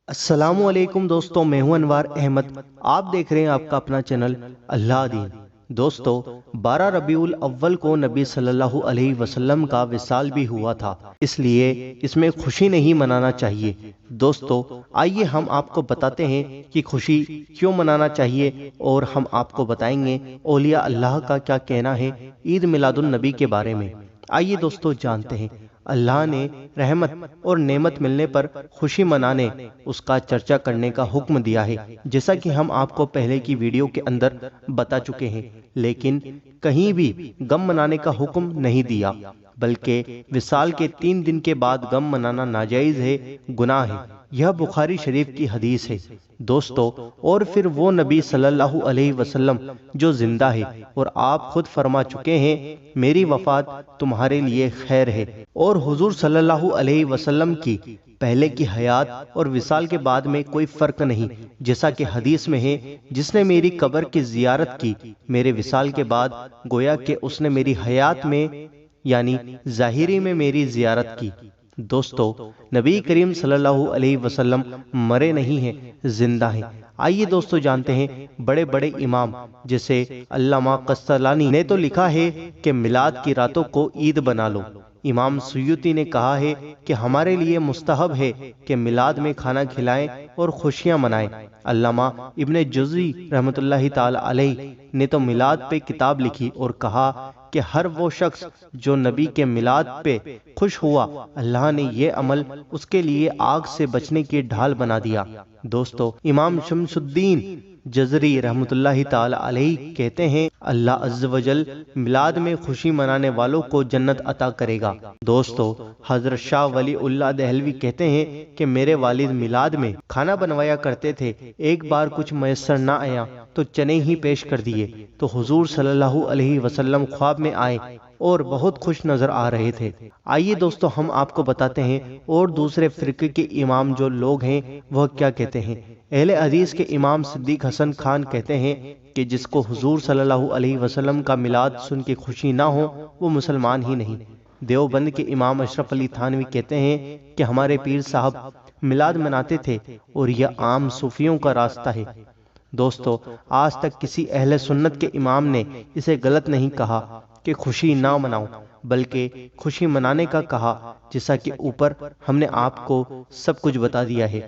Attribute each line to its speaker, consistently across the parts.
Speaker 1: अस्सलामु अलैकुम दोस्तों, मैं हूं अनवार अहमद। आप देख रहे हैं आपका अपना चैनल अल्लाह दीन। दोस्तों, 12 रबीउल अव्वल को नबी सल्लल्लाहु अलैहि वसल्लम का विसाल भी हुआ था, इसलिए इसमें खुशी नहीं मनाना चाहिए। दोस्तों, आइए हम आपको बताते हैं कि खुशी क्यों मनाना चाहिए और हम आपको बताएंगे औलिया अल्लाह का क्या कहना है ईद मिलादुन नबी के बारे में। आइए दोस्तों जानते हैं। अल्लाह ने रहमत और नेमत मिलने पर खुशी मनाने उसका चर्चा करने का हुक्म दिया है, जैसा कि हम आपको पहले की वीडियो के अंदर बता चुके हैं। लेकिन कहीं भी गम मनाने का हुक्म नहीं दिया, बल्कि विसाल के 3 दिन के बाद गम मनाना नाजायज है, गुनाह है। यह बुखारी शरीफ की हदीस है दोस्तों। और फिर वो नबी सल्लल्लाहु अलैहि वसल्लम जो जिंदा है, और आप खुद फरमा चुके हैं मेरी वफात तुम्हारे लिए खैर है। और हुजूर सल्लल्लाहु अलैहि वसल्लम की पहले की हयात और विसाल के बाद में कोई फर्क नहीं, जैसा कि हदीस में है, जिसने मेरी कब्र की जियारत की मेरे विसाल के बाद, गोया कि उसने मेरी हयात में यानी जाहिरी में मेरी जियारत की। दोस्तों, नबी करीम सल्लल्लाहु अलैहि वसल्लम मरे नहीं हैं, जिंदा हैं। आइए दोस्तों जानते हैं। बड़े बड़े इमाम जैसे अल्लामा कस्सलानी ने तो लिखा है कि मिलाद की रातों को ईद बना लो। इमाम सुयूती ने कहा है कि हमारे लिए मुस्तहब है कि मिलाद में खाना खिलाएं और खुशियां मनाएं। अल्लामा इब्ने जुज़ी रहमतुल्लाहि ताला अलैह ने तो मिलाद पे किताब लिखी और कहा कि हर वो शख्स जो नबी के मिलाद पे खुश हुआ, अल्लाह ने ये अमल उसके लिए आग से बचने की ढाल बना दिया। दोस्तों, इमाम शमसुद्दीन जज़री रहमतुल्लाहि ताला अलैह कहते हैं अल्लाह अज़्ज़ वजल मिलाद में खुशी मनाने वालों को जन्नत अता करेगा। दोस्तों, हजरत शाह वली उल्लाह दहलवी कहते हैं कि मेरे वालिद मिलाद में खाना बनवाया करते थे। एक बार कुछ मैसर ना आया तो चने ही पेश कर दिए, तो हुजूर सल्लल्लाहु अलैहि वसल्लम ख्वाब में आए और बहुत खुश नजर आ रहे थे। आइए दोस्तों हम आपको बताते हैं और दूसरे फिरके के इमाम जो लोग हैं वह क्या कहते हैं। अहले हदीस के इमाम सिद्दीक हसन खान कहते हैं कि जिसको हुजूर सल्लल्लाहु अलैहि वसल्लम का मिलाद सुन के खुशी ना हो, वो मुसलमान ही नहीं। देवबंद के इमाम अशरफ अली थानवी कहते हैं कि हमारे पीर साहब मिलाद मनाते थे और यह आम सूफियों का रास्ता है। दोस्तों, आज तक किसी अहले सुन्नत के इमाम ने इसे गलत नहीं कहा कि खुशी ना मनाओ, बल्कि खुशी मनाने का कहा, जैसा कि ऊपर हमने आपको सब कुछ बता दिया है।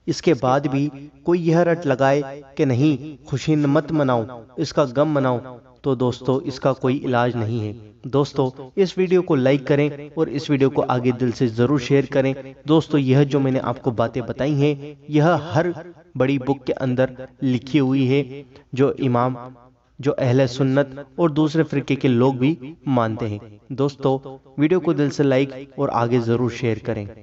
Speaker 1: इसके बाद भी कोई यह रट लगाए कि नहीं खुशी मत मनाओ, इसका गम मनाओ, तो दोस्तों इसका कोई इलाज नहीं है। दोस्तों, इस वीडियो को लाइक करें और इस वीडियो को आगे दिल से जरूर शेयर करें। दोस्तों, यह जो मैंने आपको बातें बताई हैं, यह हर बड़ी बुक के अंदर लिखी हुई है, जो इमाम जो अहले सुन्नत और दूसरे फिरके के लोग भी मानते हैं। दोस्तों, वीडियो को दिल से लाइक और आगे जरूर शेयर करें।